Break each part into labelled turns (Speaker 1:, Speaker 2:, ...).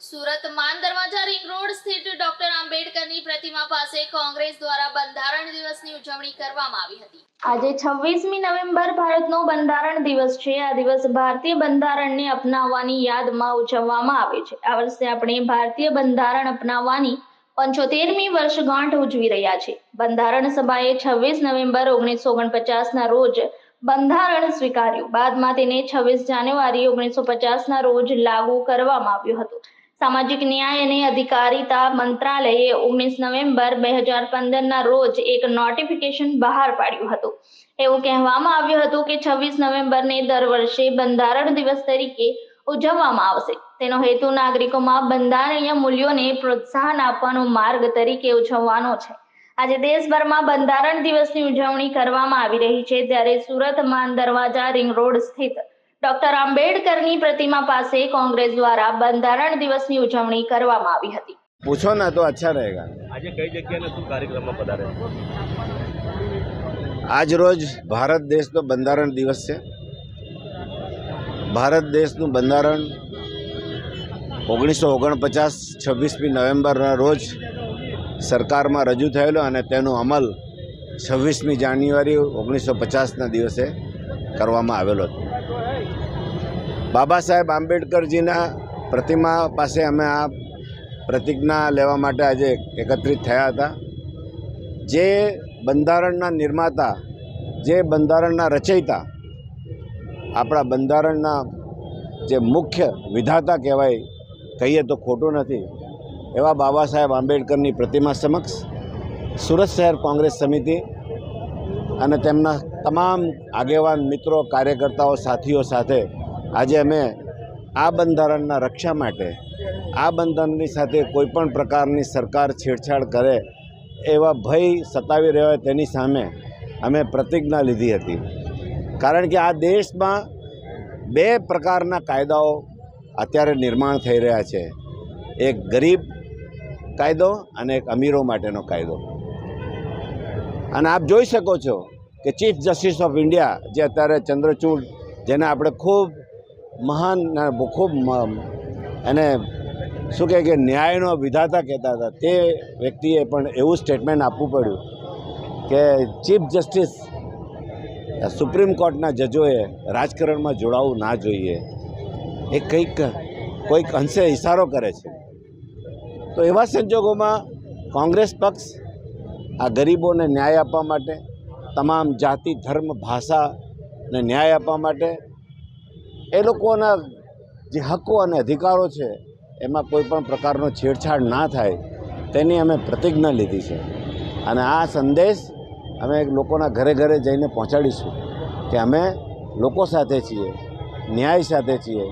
Speaker 1: સુરત માન દરવાજા ring road સ્થિત ડોક્ટર આંબેડકરની પ્રતિમા પાસે કોંગ્રેસ દ્વારા બંધારણ દિવસની ઉજવણી કરવામાં આવી હતી। આજે 26મી નવેમ્બર ભારતનો બંધારણ દિવસ છે। આ દિવસ ભારતીય બંધારણને અપનાવવાની યાદમાં ઉજવવામાં આવે છે। આ વર્ષે આપણે ભારતીય બંધારણ અપનાવવાની 75મી વર્ષગાંઠ ઉજવી રહ્યા છીએ। બંધારણ સભાએ 26 નવેમ્બર 1949ના રોજ બંધારણ સ્વીકાર્યું। બાદમાં તેને 26 જાન્યુઆરી 1950ના રોજ લાગુ કરવામાં આવ્યું હતું। સામાજિક ન્યાય અને અધિકારિતા મંત્રાલયે 19 નવેમ્બર 2015ના રોજ એક નોટિફિકેશન બહાર પાડ્યું હતું। એવું કહેવામાં આવ્યું હતું કે 26 નવેમ્બરને દર વર્ષે બંધારણ દિવસ તરીકે ઉજવવામાં આવશે। તેનો હેતુ નાગરિકોમાં બંધારણીય મૂલ્યોને પ્રોત્સાહન આપવાનો માર્ગ તરીકે ઉજવવાનો છે। આજે દેશભરમાં બંધારણ દિવસની ઉજવણી કરવામાં આવી રહી છે, ત્યારે સુરત માન દરવાજા રિંગ રોડ સ્થિત ડોક્ટર આંબેડકરની પ્રતિમા પાસે કોંગ્રેસ દ્વારા બંધારણ દિવસની ઉજવણી કરવામાં આવી હતી।
Speaker 2: પૂછો ના તો અચ્છા રહેગા।
Speaker 3: આજે કઈ જગ્યાએ શું કાર્યક્રમમાં પધાર્યા?
Speaker 2: આજ રોજ ભારત દેશનો બંધારણ દિવસ છે। ભારત દેશનું બંધારણ 1949 26મી નવેમ્બરના રોજ સરકારમાં રજૂ થયેલો અને તેનો અમલ 26મી જાન્યુઆરી 1950ના દિવસે કરવામાં આવેલો હતો। બાબા સાહેબ આંબેડકરજીના પ્રતિમા પાસે અમે આ પ્રતિજ્ઞા લેવા માટે આજે એકત્રિત થયા હતા। જે બંધારણના નિર્માતા, જે બંધારણના રચયિતા, આપણા બંધારણના જે મુખ્ય વિધાતા કહેવાય, કહીએ તો ખોટું નથી, એવા બાબા સાહેબ આંબેડકરની પ્રતિમા સમક્ષ સુરત શહેર કોંગ્રેસ સમિતિ અને તેમના તમામ આગેવાન મિત્રો, કાર્યકર્તાઓ, સાથીઓ સાથે આજે અમે આ બંધારણના રક્ષા માટે, આ બંધારણની સાથે કોઈપણ પ્રકારની સરકાર છેડછાડ કરે એવા ભય સતાવી રહ્યો હોય તેની સામે અમે પ્રતિજ્ઞા લીધી હતી। કારણ કે આ દેશમાં બે પ્રકારના કાયદાઓ અત્યારે નિર્માણ થઈ રહ્યા છે, એક ગરીબ કાયદો અને એક અમીરો માટેનો કાયદો। અને આપ જોઈ શકો છો કે ચીફ જસ્ટિસ ઓફ ઇન્ડિયા, જે અત્યારે ચંદ્રચૂડ, જેને આપણે ખૂબ મહાન, ખૂબ એને શું કહે કે ન્યાયનો વિધાતા કહેતા હતા, તે વ્યક્તિએ પણ એવું સ્ટેટમેન્ટ આપવું પડ્યું કે ચીફ જસ્ટિસ, સુપ્રીમ કોર્ટના જજોએ રાજકારણમાં જોડાવું ના જોઈએ। એ કોઈક અંશે ઇશારો કરે છે। તો એવા સંજોગોમાં કોંગ્રેસ પક્ષ આ ગરીબોને ન્યાય આપવા માટે, તમામ જાતિ, ધર્મ, ભાષાને ન્યાય આપવા માટે, એ લોકોના જે હકો અને અધિકારો છે એમાં કોઈ પણ પ્રકારનો છેડછાડ ના થાય તેની અમે પ્રતિજ્ઞા લીધી છે। અને આ સંદેશ અમે લોકોના ઘરે ઘરે જઈને પહોંચાડીશું કે અમે લોકો સાથે છીએ, ન્યાય સાથે છીએ,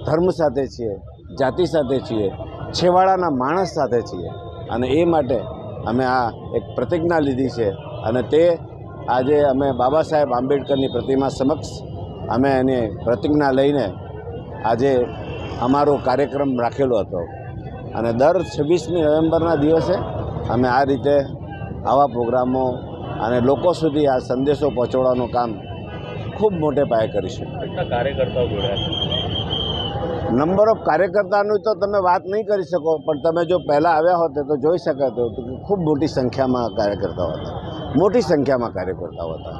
Speaker 2: ધર્મ સાથે છીએ, જાતિ સાથે છીએ, છેવાડાના માણસ સાથે છીએ। અને એ માટે અમે આ એક પ્રતિજ્ઞા લીધી છે અને તે આજે અમે બાબા સાહેબ આંબેડકરની પ્રતિમા સમક્ષ અમે એની પ્રતિજ્ઞા લઈને આજે અમારો કાર્યક્રમ રાખેલો હતો। અને દર 26મી નવેમ્બરના દિવસે અમે આ રીતે આવા પ્રોગ્રામો અને લોકો સુધી આ સંદેશો પહોંચાડવાનું કામ ખૂબ મોટે પાયે કરીશું।
Speaker 3: કેટલા કાર્યકર્તાઓ જોડાયા?
Speaker 2: નંબર ઓફ કાર્યકર્તાનું તો તમે વાત નહીં કરી શકો, પણ તમે જો પહેલાં આવ્યા હોત તો જોઈ શકાતું હતું કે ખૂબ મોટી સંખ્યામાં કાર્યકર્તાઓ હતા, મોટી સંખ્યામાં કાર્યકર્તાઓ હતા।